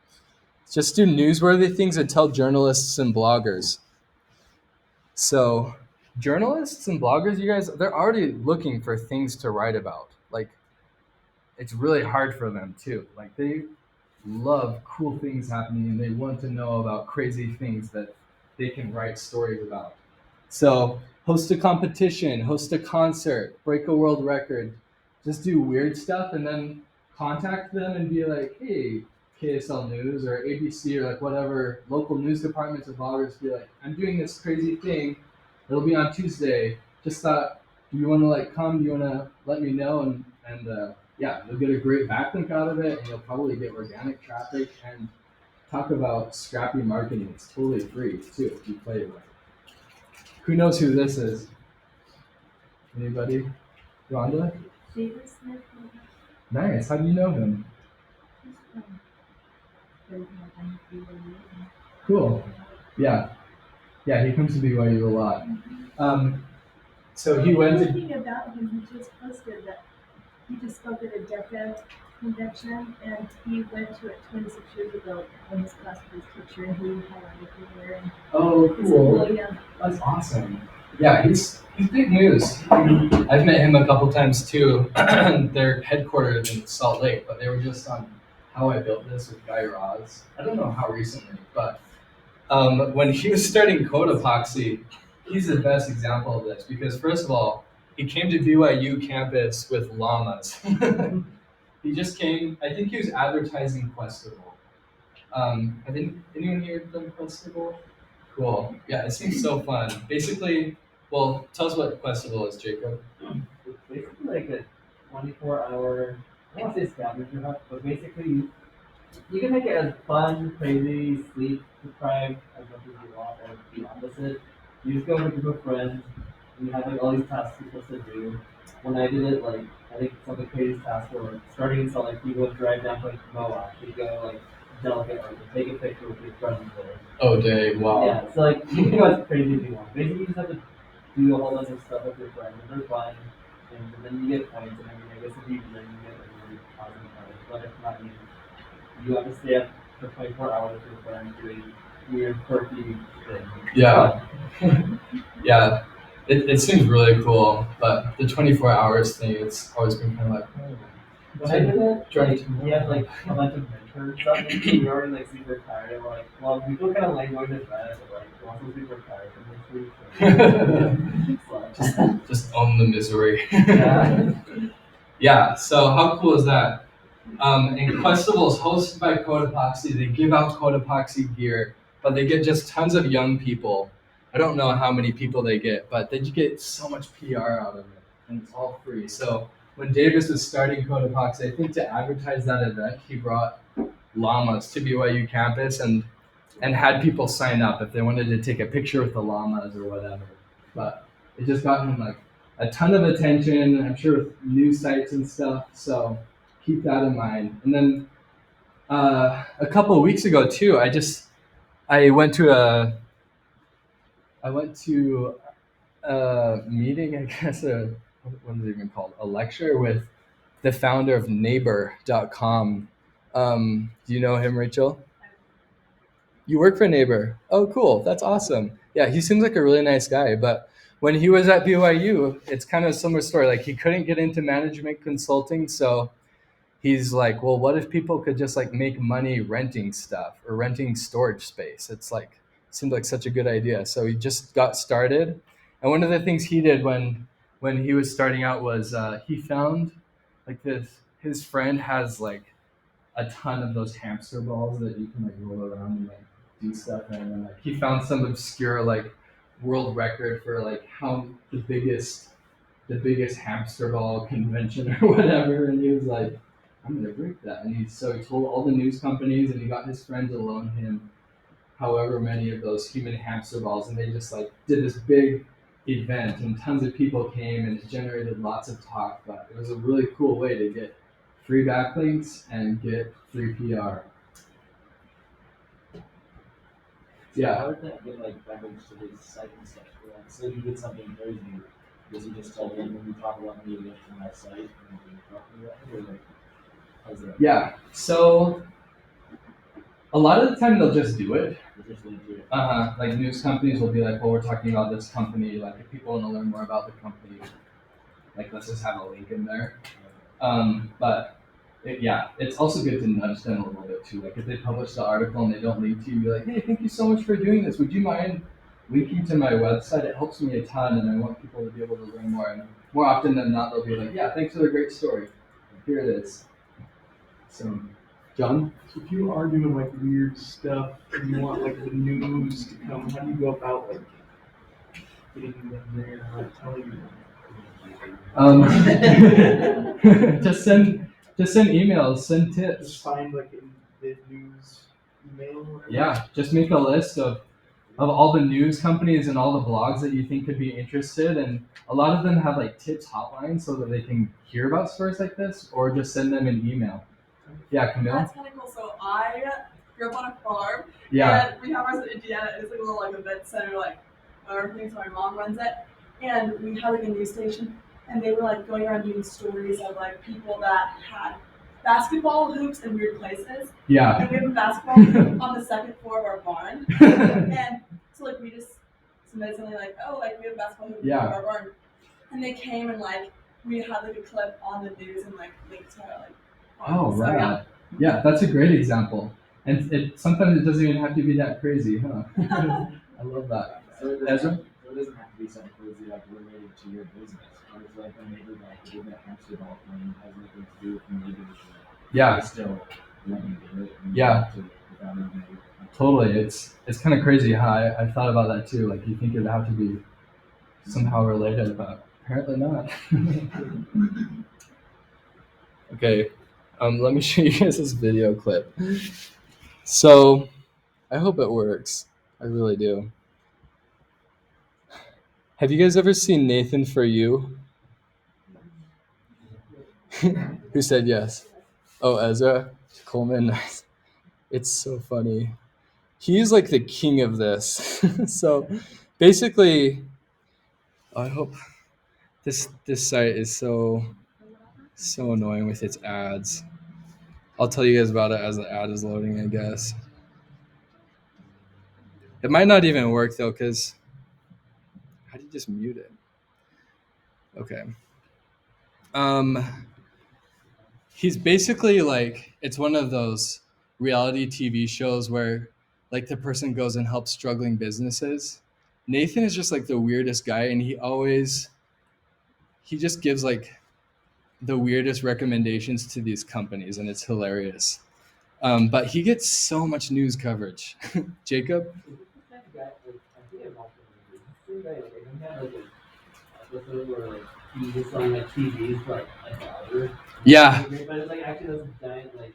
Just do newsworthy things and tell journalists and bloggers. So journalists and bloggers, you guys, they're already looking for things to write about. Like, it's really hard for them too. Like, they love cool things happening and they want to know about crazy things that they can write stories about. So host a competition, host a concert, break a world record, just do weird stuff and then contact them and be like, hey, KSL News or ABC or like whatever local news departments or bloggers, be like, I'm doing this crazy thing. It'll be on Tuesday. Just thought, do you want to like come? Do you want to let me know? And yeah, you'll get a great backlink out of it, and you'll probably get organic traffic and talk about scrappy marketing. It's totally free too if you play it right. Who knows who this is? Anybody? Rhonda? David Smith. Nice. How do you know him? Cool. Yeah. Yeah, he comes to BYU a lot. So he went to... One thing about him, he just posted that he just spoke at a DECA convention, and he went to it 26 years ago when his class was teacher, and he highlighted me there. And Oh, cool. yeah. That's awesome. Yeah, he's big news. I've met him a couple times too. They're headquartered in Salt Lake, but they were just on How I Built This with Guy Raz. I don't know how recently, but when he was starting Code Epoxy, he's the best example of this because first of all, he came to BYU campus with llamas. He just came. I think he was advertising Questival. I think anyone here done Questival? Cool. Yeah, it seems so fun. Basically, well, tell us what Questival is, Jacob. It's basically like a 24-hour, I don't want to say scavenger hunt, but basically you can make it as fun, crazy, sleep deprived as much as you want, or the opposite. You just go with a group of friends, and you have like all these tasks you're supposed to do. When I did it, like I think some of the craziest tasks were like, starting in Salt Lake, you would drive down to like Moab, you go like delegate, like take a picture with your friends there. Oh, dang! Wow. Yeah, so like you can go as crazy as you want. Basically, you just have to do a whole bunch of stuff with your friends, and they're fun, and then you get points and everything. I guess if you win, you get like really awesome points. But if not, you have to stay up for 24 hours with your friends doing weird, quirky things. Yeah. Yeah. It seems really cool, but the 24 hours thing, it's always been kind of like, oh. When I did it, Trying like, to- we had like a bunch of mentors and stuff, and we were already like super tired. And we're like, well, we feel kind of lame going to bed, but like, we're also super tired from this week. So, just own the misery. yeah. Yeah, so how cool is that? And Questival is hosted by Code Epoxy. They give out Code Epoxy gear, but they get just tons of young people. I don't know how many people they get, but they get so much PR out of it, and it's all free. So when Davis was starting Code Epoxy, I think to advertise that event, he brought llamas to BYU campus and had people sign up if they wanted to take a picture with the llamas or whatever. But it just got him like a ton of attention, I'm sure with news sites and stuff. So keep that in mind. And then a couple of weeks ago too, I went to a meeting, I guess what is it even called? A lecture with the founder of Neighbor.com. Do you know him, Rachel? You work for Neighbor. Oh, cool. That's awesome. Yeah, he seems like a really nice guy. But when he was at BYU, it's kind of a similar story. Like he couldn't get into management consulting, so he's like, well, what if people could just like make money renting stuff or renting storage space? It's like seemed like such a good idea. So he just got started. And one of the things he did when he was starting out was he found like his friend has like a ton of those hamster balls that you can like roll around and like do stuff in. And like he found some obscure like world record for like how the biggest hamster ball convention or whatever, and he was like, I'm gonna break that. And he told all the news companies, and he got his friend to loan him however many of those human hamster balls, and they just like did this big event, and tons of people came, and it generated lots of talk. But it was a really cool way to get free backlinks and get free PR. Yeah. How did that get like backlinks to his site and stuff? Like, so you did something crazy. Does he just tell them when you talk about me, you get to my site and you talk about it, or like, how's that? Yeah. So a lot of the time they'll just do it. They just link to it. Like news companies will be like, well, we're talking about this company. Like if people want to learn more about the company, like let's just have a link in there. But it's also good to nudge them a little bit too. Like if they publish the article and they don't link to you, be like, hey, thank you so much for doing this. Would you mind linking to my website? It helps me a ton, and I want people to be able to learn more. And more often than not, they'll be like, yeah, thanks for the great story. Here it is. So, John? So if you are doing like weird stuff and you want like the news to come, how do you go about like getting them there and like telling you? Just send emails, send tips. Just find like in the news email or whatever? Yeah, just make a list of all the news companies and all the blogs that you think could be interested, and a lot of them have like tips hotlines so that they can hear about stories like this, or just send them an email. Yeah, Camille? That's kind of cool. So I grew up on a farm. Yeah. And we have ours in Indiana. It's like a little like event center, like everything. So my mom runs it, and we had like a news station, and they were like going around doing stories of like people that had basketball hoops in weird places. Yeah. And we have a basketball hoop on the second floor of our barn. And so like we just submitted something like, oh, like we have a basketball hoop in our barn. And they came and like we had like a clip on the news and like linked to our like. Oh, so, right. Yeah, that's a great example. And sometimes it doesn't even have to be that crazy, huh? I love that. So Ezra? it doesn't have to be something crazy like related to your business. Or it's like maybe like doing that hamster ball thing has nothing to do with maybe Yeah. still letting you do it. Yeah. Without even Totally. It's kind of crazy how I've thought about that too. Like you think it'd have to be somehow related, but apparently not. Okay. Let me show you guys this video clip. So I hope it works. I really do. Have you guys ever seen Nathan For You? Who said yes? Oh, Ezra Coleman. Nice. It's so funny. He's like the king of this. So basically, I hope this site is so annoying with its ads. I'll tell you guys about it as the ad is loading, I guess. It might not even work though, because how do you just mute it? Okay. He's basically like, it's one of those reality TV shows where like the person goes and helps struggling businesses. Nathan is just like the weirdest guy, and he just gives like the weirdest recommendations to these companies, and it's hilarious. But he gets so much news coverage. Jacob? Yeah. But it's like actually those giant like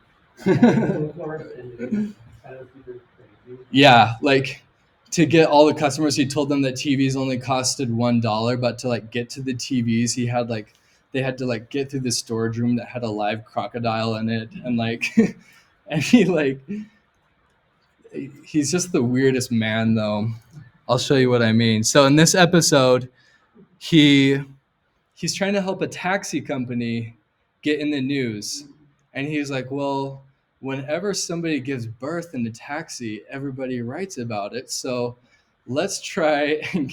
Yeah, like to get all the customers, he told them that TVs only costed $1, but to like get to the TVs, they had to like get through the storage room that had a live crocodile in it, and like, and he's just the weirdest man though. I'll show you what I mean. So in this episode, he's trying to help a taxi company get in the news, and he's like, well, whenever somebody gives birth in a taxi, everybody writes about it. So let's try and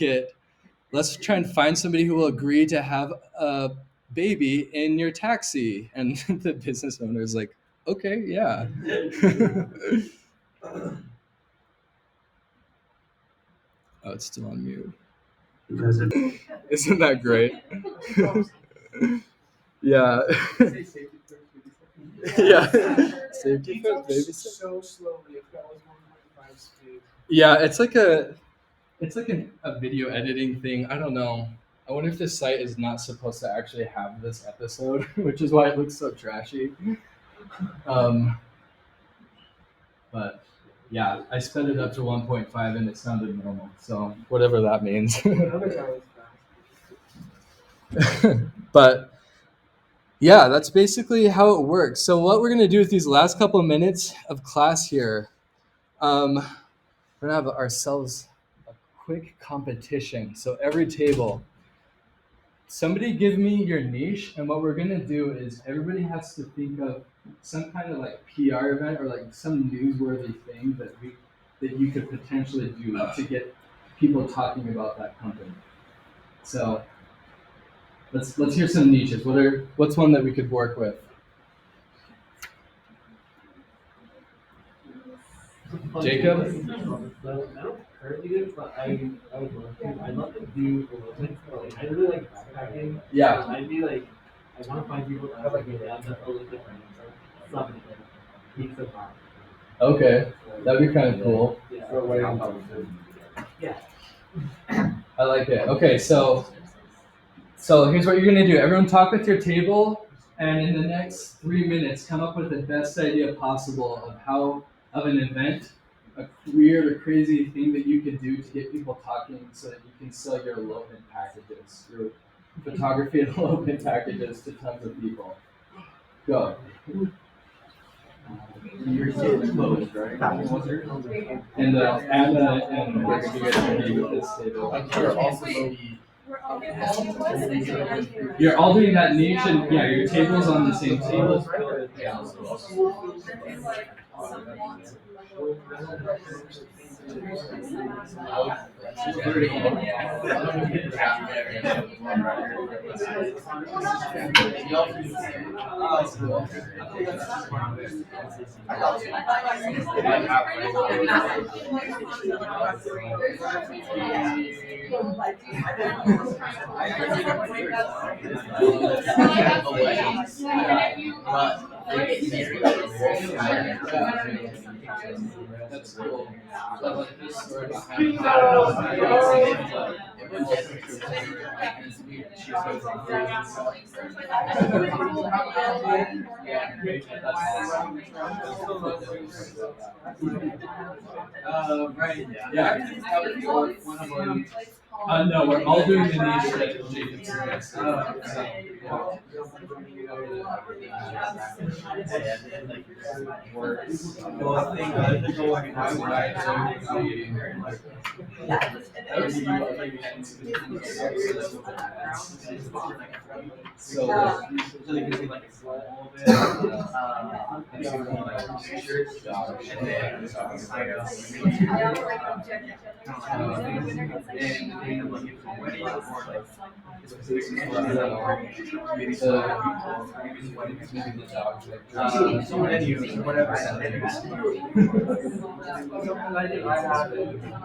find somebody who will agree to have a baby in your taxi. And the business owner is like, okay, yeah. Oh, it's still on mute. Isn't that great? Yeah. Yeah. Safety first, baby. So slowly, if that was 1.5 speed. Yeah, it's like a video editing thing. I don't know. I wonder if this site is not supposed to actually have this episode, which is why it looks so trashy. But yeah, I sped it up to 1.5 and it sounded normal. So whatever that means. But yeah, that's basically how it works. So what we're gonna do with these last couple of minutes of class here, we're gonna have ourselves a quick competition. So every table, somebody give me your niche, and what we're gonna do is everybody has to think of some kind of like PR event or like some newsworthy thing that you could potentially do to get people talking about that company. So let's hear some niches. What's one that we could work with? Jacob? I don't currently do it, but I would love to. I'd love to do I really like backpacking. Yeah. I'd be like, I want to find people that have like a dad that's totally different. Something like pizza pop. Okay, that'd be kind of cool. Yeah. Yeah. I like it. Okay, so here's what you're gonna do. Everyone talk with your table, and in the next 3 minutes, come up with the best idea possible of an event, a weird or crazy thing that you could do to get people talking so that you can sell your elopement packages, your photography and elopement packages to tons of people. Go. Your kid's closed, right? And Anna and Rick, you guys can be with this table. You're all doing that niche, and yeah, your table's on the same table. That's cool. So like this story right. Yeah. No, we're all doing the niche that Jacob suggested.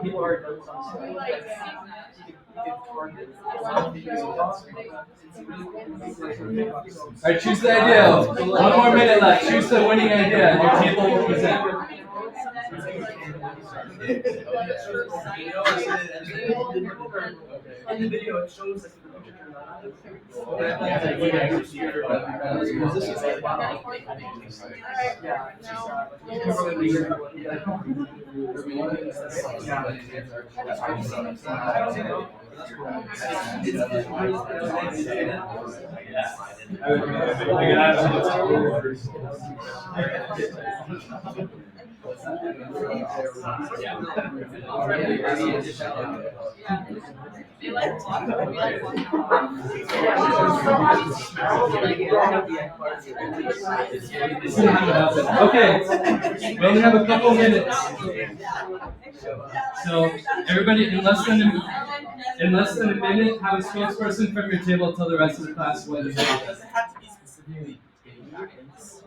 People are done something. Alright, choose the idea. 1 more minute left. Choose the winning idea. Your table will present. In the video, it shows that Okay, we only have a couple minutes. So everybody, in less than a minute, have a spokesperson from your table tell the rest of the class what it is. Does it have to be specifically getting guidance?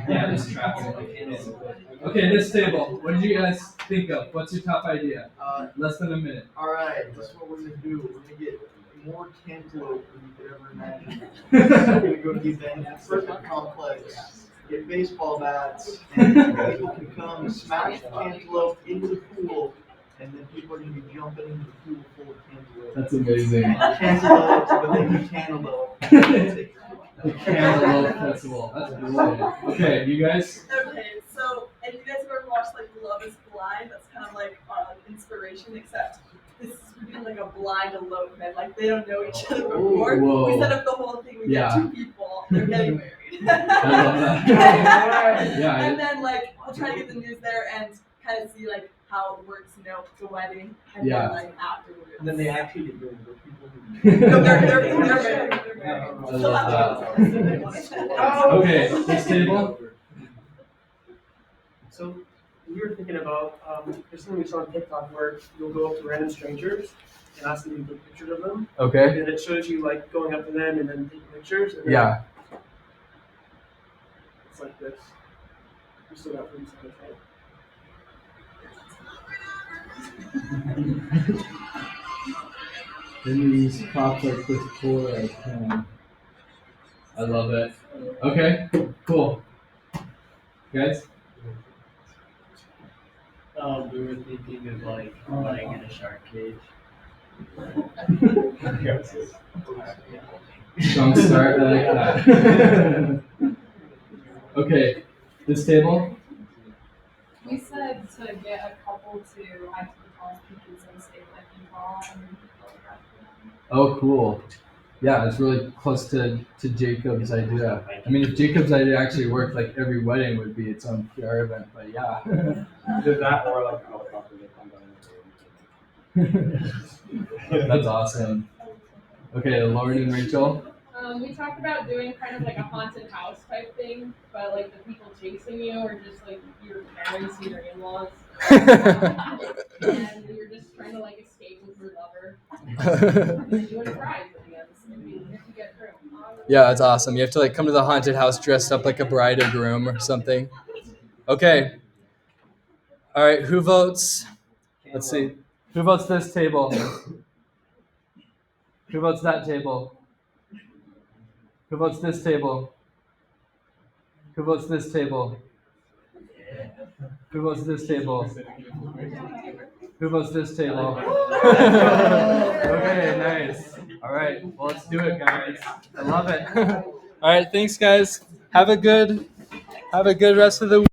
Yeah, this traffic. Okay, this table. What did you guys think of? What's your top idea? Less than a minute. Alright, this is what we're gonna do. We're gonna get more cantaloupe than you could ever imagine. We're gonna go to the abandoned complex, get baseball bats, and people can come smash the cantaloupe into the pool, and then people are gonna be jumping into the pool full of cantaloupe. That's amazing. Cantaloupe, but they do cantaloupe. The Cantaloupe Festival. That's brilliant. Okay, you guys? Okay, so if you guys have ever watched like Love is Blind, that's kind of like inspiration, except this is really like a blind elopement. Like they don't know each other before. Whoa. We set up the whole thing. We get 2 people. They're getting married. I love that. Yeah. And then like we'll try to get the news there and kind of see like how it works, the wedding, and Yeah. then like afterwards. And then they actually get married. They're people who No, they're married. They're married. I So love that's Okay, this table. So we were thinking about there's something we saw on TikTok where you'll go up to random strangers and ask them to take pictures of them, Okay. and it shows you like going up to them and then taking pictures. And then Yeah. it's like this. We still got 30 seconds, right? Then you use props like this for I can. I love it. Okay, cool. Guys? We were thinking of like lying in a shark cage. Strong start, I like that. Okay, this table? We said to get a couple to hike to the tallest peak in some state like Utah and then photograph them. Oh, cool. Yeah, it's really close to Jacob's idea. I mean, if Jacob's idea actually worked, like every wedding would be its own PR event, but yeah. Either that or like a helicopter that comes down. That's awesome. Okay, Lauren and Rachel. We talked about doing kind of like a haunted house type thing, but like the people chasing you are just like your parents and your in-laws. And you're just trying to like escape with your lover. And then you win a prize at the end. And you have to get through. Yeah, that's awesome. You have to like come to the haunted house dressed up like a bride or groom or something. Okay. All right. Who votes? Let's see. Who votes this table? Who votes that table? Who votes this table? Who votes this table? Who votes this table? Who votes this table? Okay, nice. All right, well, let's do it, guys. I love it. All right, thanks, guys. Have a good rest of the week.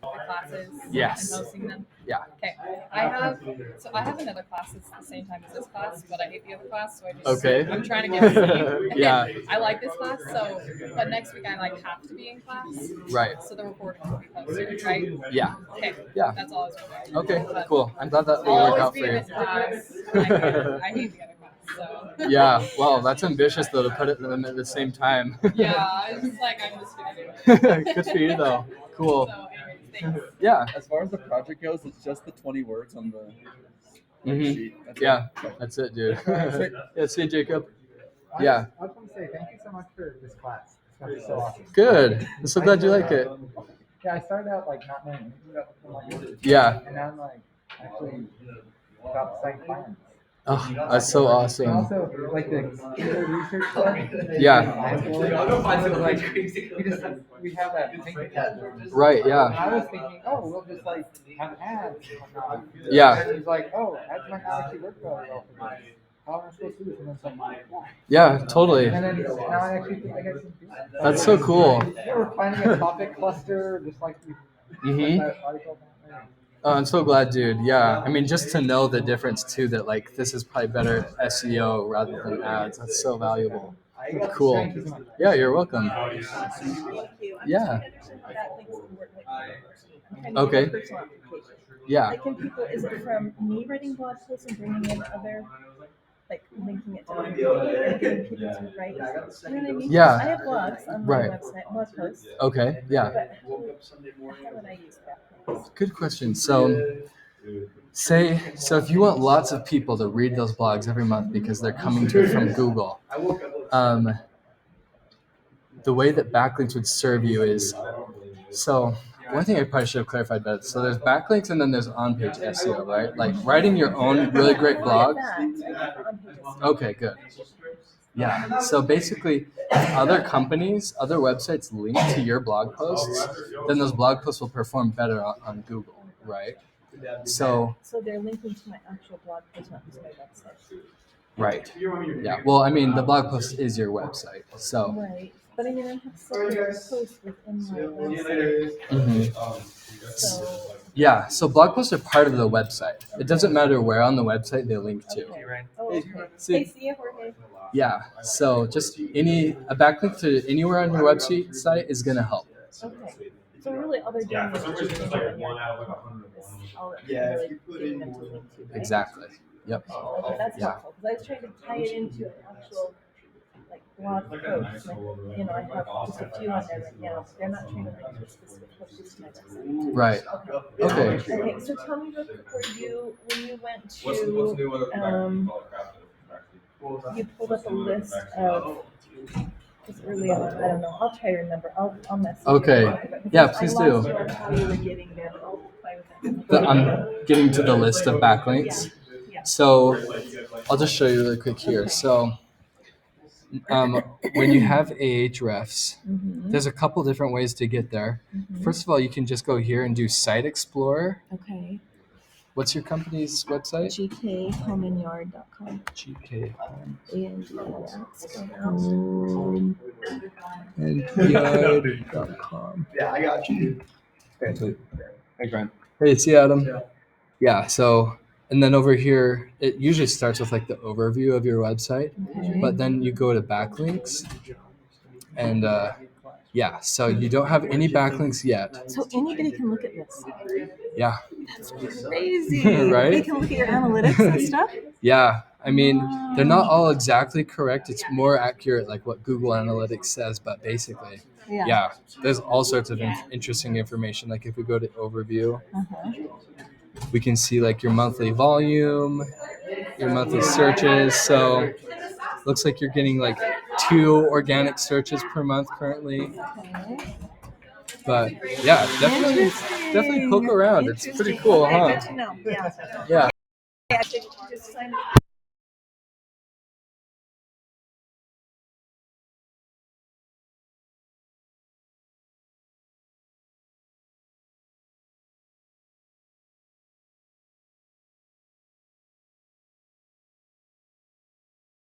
Classes Yes. and hosting them. Yeah. Okay. I have another class that's the same time as this class, but I hate the other class, so I just Okay. I'm trying to get the same. Yeah. I like this class, so but next week I like have to be in class. Right. So the recording will be posted, right? Yeah. Okay. Yeah. That's all I was wondering. Okay, But cool. I'm glad that I'll will work always out be for in you. this class. I hate the other class. So Yeah, well, that's ambitious though to put it them at the same time. yeah, I was just like I'm just gonna do it. Good for you though. Cool. So anyways, thanks. Yeah. As far as the project goes, it's just the 20 words on the Mhm. sheet. That's Yeah, that's it, dude. Yeah, see you, Jacob. I Yeah. just want to say thank you so much for this class. This class is so awesome. Good. I'm so glad you like it. Yeah, I started out like not knowing anything about the language. Yeah. And now I'm like actually about site finance. Oh, that's so And awesome. also like the keyword research stuff. Yeah. We have that thing. Right, And yeah. I was thinking, oh, we'll just like have ads and whatnot. Yeah. And he's like, oh, ads might not actually work very well for this. How am I supposed to do this? And then it's like, Yeah, totally. and then now I actually think I can do that. That's so cool. Yeah, we're finding a topic cluster, just like Mhm. that article. Oh, I'm so glad, dude. Yeah. I mean, just to know the difference too, that like this is probably better SEO rather than ads. That's so valuable. Cool. Thank you so much. Yeah, you're welcome. Thank you. I'm Yeah. trying to understand how that links to work like I'm trying to Okay. get a personal application. Yeah. Like, can people, is it from me writing blog posts and bringing in other, like linking it to other people and getting people to write? You know what I mean? Yeah. I have blogs on my Right. website, blog posts, Okay. Yeah. but how would I use that? Good question. So if you want lots of people to read those blogs every month because they're coming to it from Google, the way that backlinks would serve you is, so one thing I probably should have clarified better. So there's backlinks and then there's on-page SEO, right? Like writing your own really great blog. Okay, good. Yeah. So basically, if other companies, other websites link to your blog posts, then those blog posts will perform better on Google, right? So they're linking to my actual blog post, not just my website. right. Yeah. Well, I mean, the blog post is your website, so. Right. But I mean, I have separate posts within my website. Mhm. So, Yeah. So blog posts are part of the website. It doesn't matter where on the website they link to. okay. Oh, okay. See- Hey, see you, Jorge. Yeah. So just a backlink to anywhere on your website site is gonna help. Okay. So really, all they're doing is just changing it. All that Yeah, if really you put getting in them to more- link to, right? Exactly. Yep. Okay, that's Yeah. helpful because I was trying to tie it into an actual like blog post. Like, you know, I have just a few on there right now. They're not trying to link to a specific post just to my website. Right. Okay. Okay, so tell me real quick, when you went to you pulled up a list of just early on. I don't know. I'll try to remember. I'll message you. Okay. Because Yeah, please I do. lost you on how you were getting there, but I'll play with that. I'm getting to the list of backlinks. Yeah. So I'll just show you really quick here. So when you have Ahrefs, there's a couple different ways to get there. First of all, you can just go here and do Site Explorer. Okay. What's your company's website? GKHomeandyard.com. GKHomeandyard.com. Yeah, I got you. Okay, sweet. Hey, Grant. Hey, see you, Adam. Yeah, so, and then over here, it usually starts with like the overview of your website, but then you go to backlinks, and yeah, so you don't have any backlinks yet. So anybody can look at this. Yeah. That's crazy. Right? They can look at your analytics and stuff. Yeah, I mean, they're not all exactly correct. It's more accurate, like what Google Analytics says, but basically, yeah, there's all sorts of interesting information. Like if we go to overview, we can see like your monthly volume, your monthly searches. So looks like you're getting like 2 organic searches per month currently. But yeah, definitely poke around. It's pretty cool, huh? Good to know. Yeah. Yeah. I should just sign up.